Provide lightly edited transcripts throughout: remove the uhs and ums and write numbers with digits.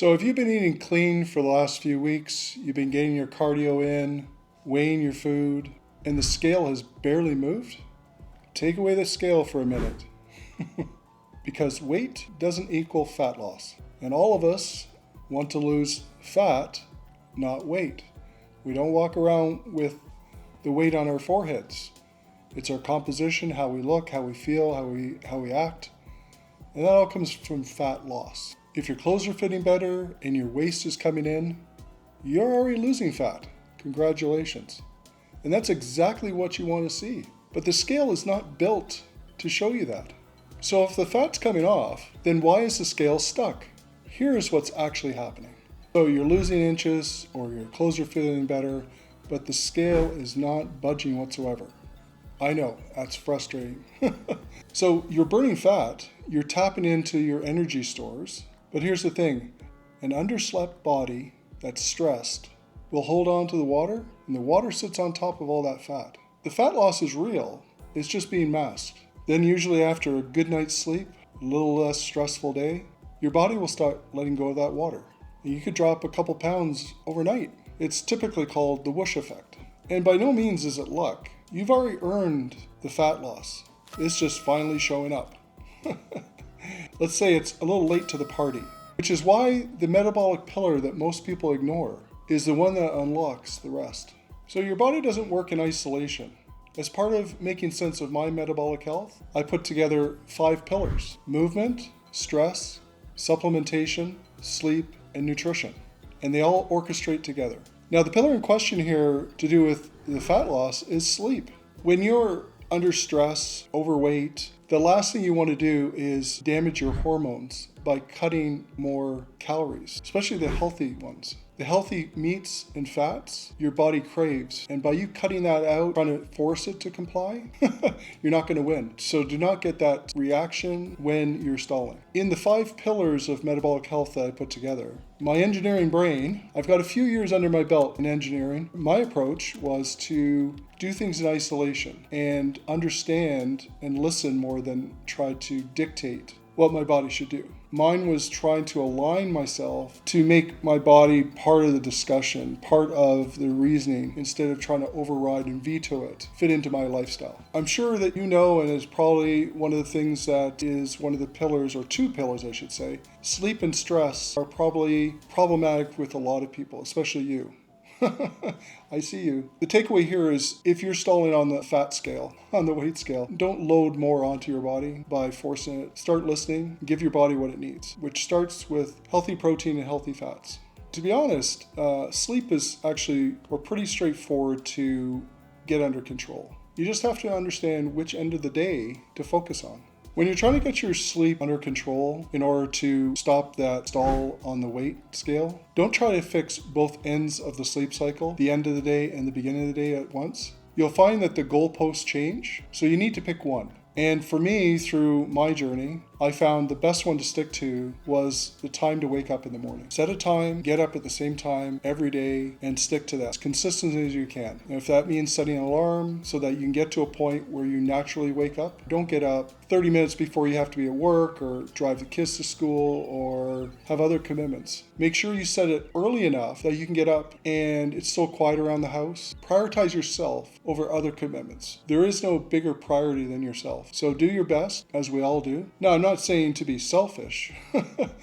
So if you've been eating clean for the last few weeks, you've been getting your cardio in, weighing your food, and the scale has barely moved, take away the scale for a minute. Because weight doesn't equal fat loss. And all of us want to lose fat, not weight. We don't walk around with the weight on our foreheads. It's our composition, how we look, how we feel, how we act. And that all comes from fat loss. If your clothes are fitting better and your waist is coming in, you're already losing fat. Congratulations. And that's exactly what you want to see. But the scale is not built to show you that. So if the fat's coming off, then why is the scale stuck? Here's what's actually happening. So you're losing inches or your clothes are fitting better, but the scale is not budging whatsoever. I know, that's frustrating. So you're burning fat, you're tapping into your energy stores, but here's the thing, an underslept body that's stressed will hold on to the water, and the water sits on top of all that fat. The fat loss is real, it's just being masked. Then usually after a good night's sleep, a little less stressful day, your body will start letting go of that water. And you could drop a couple pounds overnight. It's typically called the whoosh effect. And by no means is it luck. You've already earned the fat loss. It's just finally showing up. Let's say it's a little late to the party, which is why the metabolic pillar that most people ignore is the one that unlocks the rest. So your body doesn't work in isolation. As part of making sense of my metabolic health, I put together 5 pillars: movement, stress, supplementation, sleep, and nutrition. And they all orchestrate together. Now the pillar in question here to do with the fat loss is sleep. When you're under stress, overweight, the last thing you want to do is damage your hormones by cutting more calories, especially the healthy ones. The healthy meats and fats your body craves, and by you cutting that out, trying to force it to comply, you're not going to win. So do not get that reaction when you're stalling. In the 5 pillars of metabolic health that I put together, my engineering brain, I've got a few years under my belt in engineering. My approach was to do things in isolation and understand and listen more than try to dictate what my body should do. Mine was trying to align myself to make my body part of the discussion, part of the reasoning, instead of trying to override and veto it, fit into my lifestyle. I'm sure that you know, and it's probably one of the things that is one of the pillars, or 2 pillars I should say, sleep and stress are probably problematic with a lot of people, especially you. I see you. The takeaway here is if you're stalling on the fat scale, on the weight scale, don't load more onto your body by forcing it. Start listening, give your body what it needs, which starts with healthy protein and healthy fats. To be honest, sleep is actually pretty straightforward to get under control. You just have to understand which end of the day to focus on. When you're trying to get your sleep under control in order to stop that stall on the weight scale, don't try to fix both ends of the sleep cycle, the end of the day and the beginning of the day at once. You'll find that the goalposts change, so you need to pick one. And for me, through my journey, I found the best one to stick to was the time to wake up in the morning. Set a time, get up at the same time every day, and stick to that as consistently as you can. And if that means setting an alarm so that you can get to a point where you naturally wake up, don't get up 30 minutes before you have to be at work or drive the kids to school or have other commitments. Make sure you set it early enough that you can get up and it's still quiet around the house. Prioritize yourself over other commitments. There is no bigger priority than yourself. So do your best, as we all do. Now, I'm not saying to be selfish.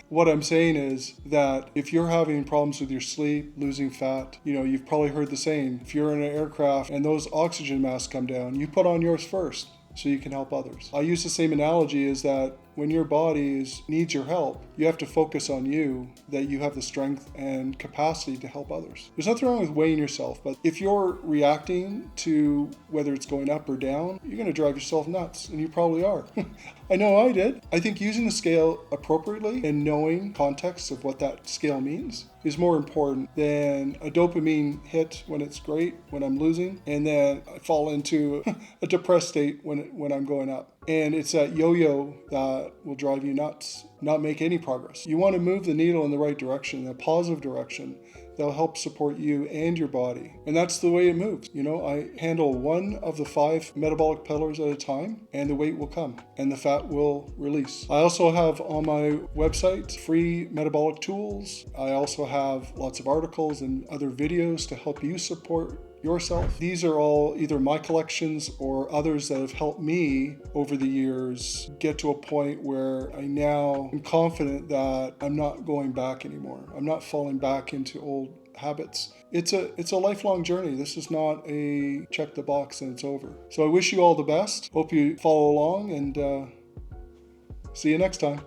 What I'm saying is that if you're having problems with your sleep, losing fat, you've probably heard the saying, if you're in an aircraft and those oxygen masks come down, you put on yours first so you can help others. I use the same analogy is that when your body needs your help, you have to focus on you, that you have the strength and capacity to help others. There's nothing wrong with weighing yourself, but if you're reacting to whether it's going up or down, you're going to drive yourself nuts, and you probably are. I know I did. I think using the scale appropriately and knowing context of what that scale means is more important than a dopamine hit when it's great, when I'm losing, and then I fall into a depressed state when I'm going up. And it's that yo-yo that will drive you nuts, not make any progress. You want to move the needle in the right direction, a positive direction that'll help support you and your body. And that's the way it moves. You know, I handle one of the 5 metabolic pillars at a time, and the weight will come and the fat will release. I also have on my website free metabolic tools. I also have lots of articles and other videos to help you support yourself. These are all either my collections or others that have helped me over the years get to a point where I now am confident that I'm not going back anymore. I'm not falling back into old habits. It's a lifelong journey. This is not a check the box and it's over. So I wish you all the best. Hope you follow along, and see you next time.